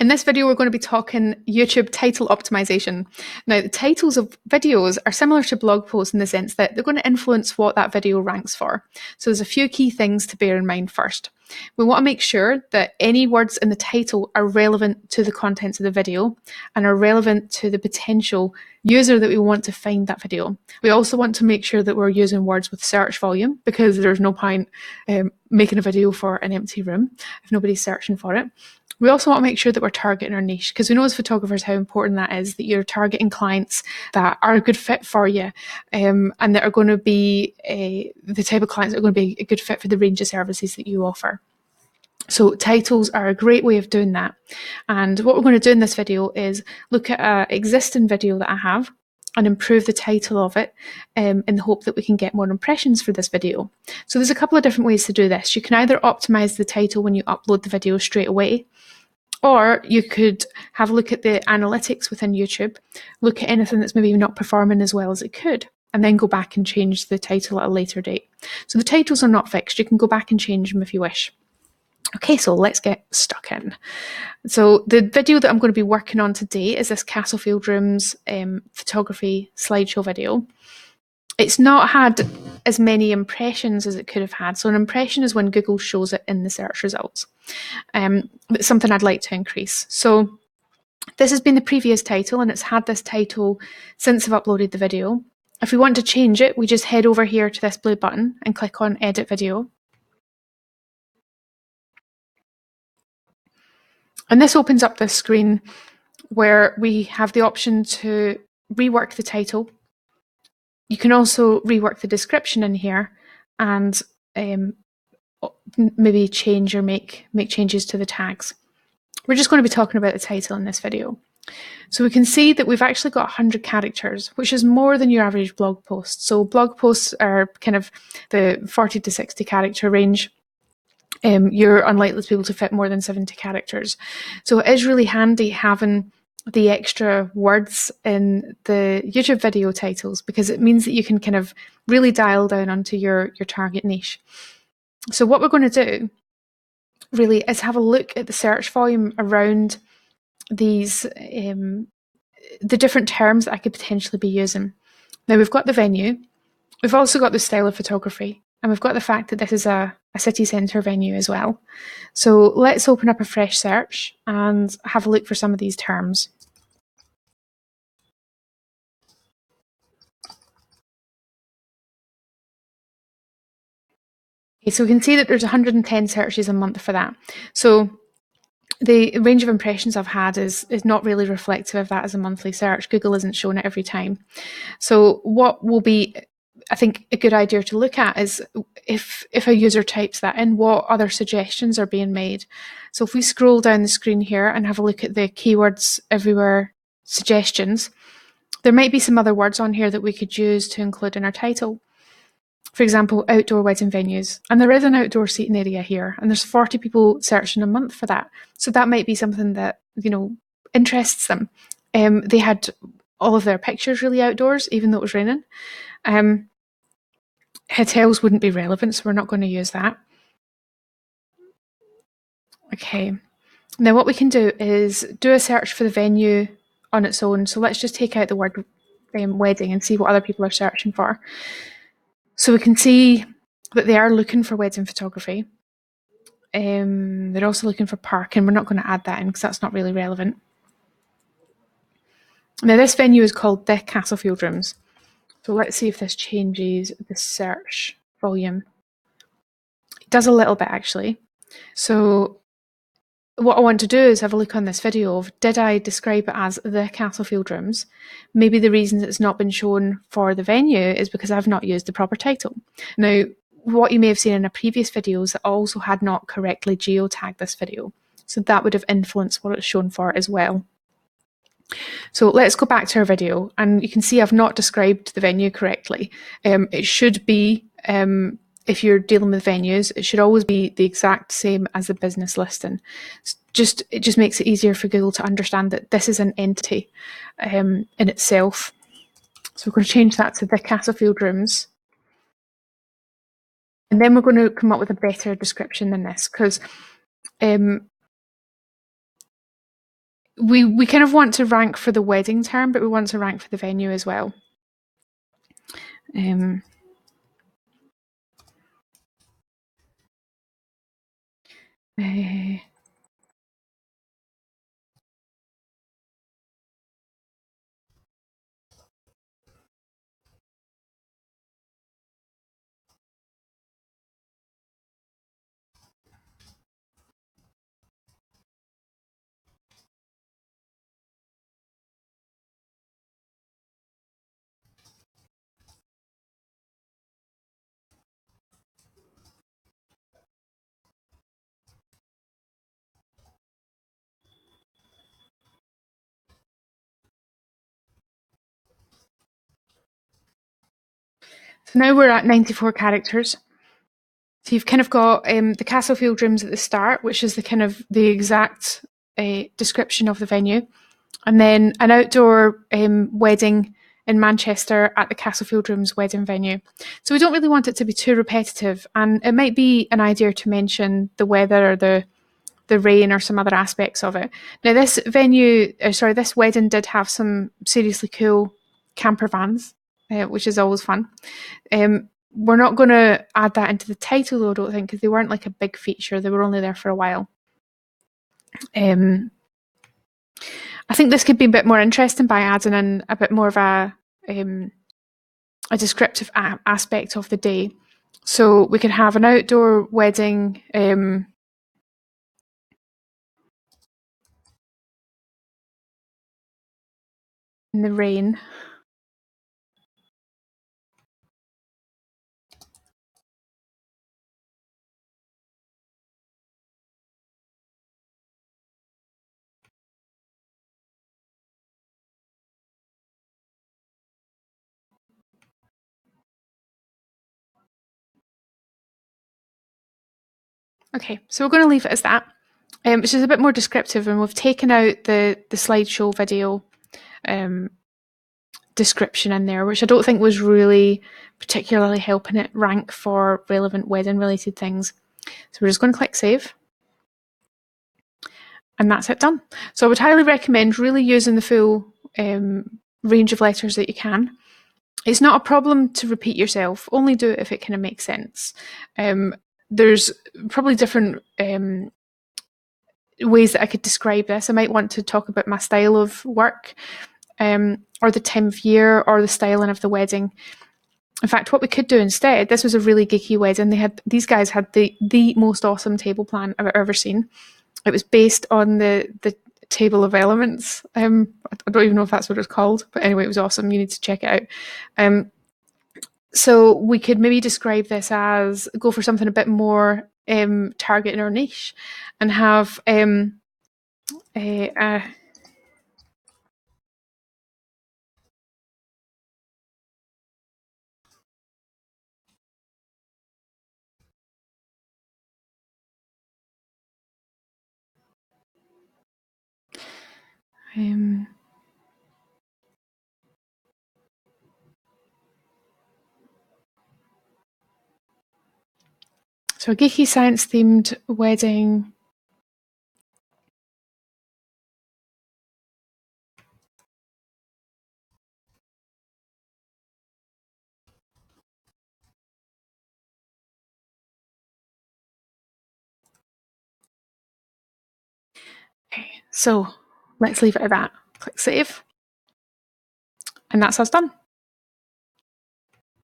In this video, we're going to be talking YouTube title optimization. Now, the titles of videos are similar to blog posts in the sense that they're going to influence what that video ranks for. So there's a few key things to bear in mind first. We want to make sure that any words in the title are relevant to the contents of the video and are relevant to the potential user that we want to find that video. We also want to make sure that we're using words with search volume, because there's no point making a video for an empty room if nobody's searching for it. We also want to make sure that we're targeting our niche, because we know as photographers how important that is, that you're targeting clients that are a good fit for you and that are going to be the type of clients that are going to be a good fit for the range of services that you offer. So titles are a great way of doing that. And what we're going to do in this video is look at an existing video that I have and improve the title of it in the hope that we can get more impressions for this video. So there's a couple of different ways to do this. You can either optimize the title when you upload the video straight away, or you could have a look at the analytics within YouTube, look at anything that's maybe not performing as well as it could, and then go back and change the title at a later date. So the titles are not fixed. You can go back and change them if you wish. Okay, so let's get stuck in. So the video that I'm going to be working on today is this Castlefield Rooms photography slideshow video. It's not had as many impressions as it could have had. So an impression is when Google shows it in the search results. It's something I'd like to increase. So this has been the previous title, and it's had this title since I've uploaded the video. If we want to change it, we just head over here to this blue button and click on Edit Video. And this opens up this screen where we have the option to rework the title. You can also rework the description in here and maybe change or make changes to the tags. We're just going to be talking about the title in this video. So we can see that we've actually got 100 characters, which is more than your average blog post. So blog posts are kind of the 40 to 60 character range. You're unlikely to be able to fit more than 70 characters. So it is really handy having the extra words in the YouTube video titles, because it means that you can kind of really dial down onto your target niche. So what we're going to do really is have a look at the search volume around these, the different terms that I could potentially be using. Now we've got the venue, we've also got the style of photography, and we've got the fact that this is a city centre venue as well. So let's open up a fresh search and have a look for some of these terms. Okay, so we can see that there's 110 searches a month for that. So the range of impressions I've had is not really reflective of that as a monthly search. Google isn't showing it every time. So what will be, I think, a good idea to look at is if a user types that in, what other suggestions are being made. So if we scroll down the screen here and have a look at the keywords everywhere suggestions, there might be some other words on here that we could use to include in our title. For example, outdoor wedding venues. And there is an outdoor seating area here, and there's 40 people searching a month for that. So that might be something that, interests them. They had all of their pictures really outdoors, even though it was raining. Hotels wouldn't be relevant, so we're not going to use that. Okay. Now what we can do is do a search for the venue on its own. So let's just take out the word wedding and see what other people are searching for. So we can see that they are looking for wedding photography. They're also looking for parking. We're not going to add that in because that's not really relevant. Now this venue is called the Castlefield Rooms. So let's see if this changes the search volume. It does a little bit actually. So what I want to do is have a look on this video of, did I describe it as the Castlefield Rooms? Maybe the reason it's not been shown for the venue is because I've not used the proper title. Now, what you may have seen in a previous videos that also had not correctly geotagged this video. So that would have influenced what it's shown for as well. So let's go back to our video, and you can see I've not described the venue correctly. It should be, if you're dealing with venues, it should always be the exact same as the business listing. It just makes it easier for Google to understand that this is an entity in itself. So we're going to change that to the Castlefield Rooms. And then we're going to come up with a better description than this, because we kind of want to rank for the wedding term, but we want to rank for the venue as well. So now we're at 94 characters. So you've kind of got the Castlefield rooms at the start, which is the kind of the exact description of the venue, and then an outdoor wedding in Manchester at the Castlefield Rooms wedding venue. So we don't really want it to be too repetitive, and it might be an idea to mention the weather or the rain or some other aspects of it. Now, this this wedding did have some seriously cool camper vans, which is always fun. We're not going to add that into the title, though, I don't think, because they weren't like a big feature. They were only there for a while. I think this could be a bit more interesting by adding in a bit more of a descriptive aspect of the day. So we could have an outdoor wedding in the rain. Okay, so we're going to leave it as that, which is a bit more descriptive, and we've taken out the slideshow video description in there, which I don't think was really particularly helping it rank for relevant wedding related things. So we're just going to click save. And that's it done. So I would highly recommend really using the full range of letters that you can. It's not a problem to repeat yourself, only do it if it kind of makes sense. There's probably different ways that I could describe this. I might want to talk about my style of work, or the time of year, or the styling of the wedding. In fact, what we could do instead, this was a really geeky wedding. These guys had the most awesome table plan I've ever seen. It was based on the table of elements. I don't even know if that's what it's called, but anyway, it was awesome. You need to check it out. So we could maybe describe this as go for something a bit more targeting our niche, and have so a geeky science themed wedding. Okay, so let's leave it at that. Click save. And that's us done.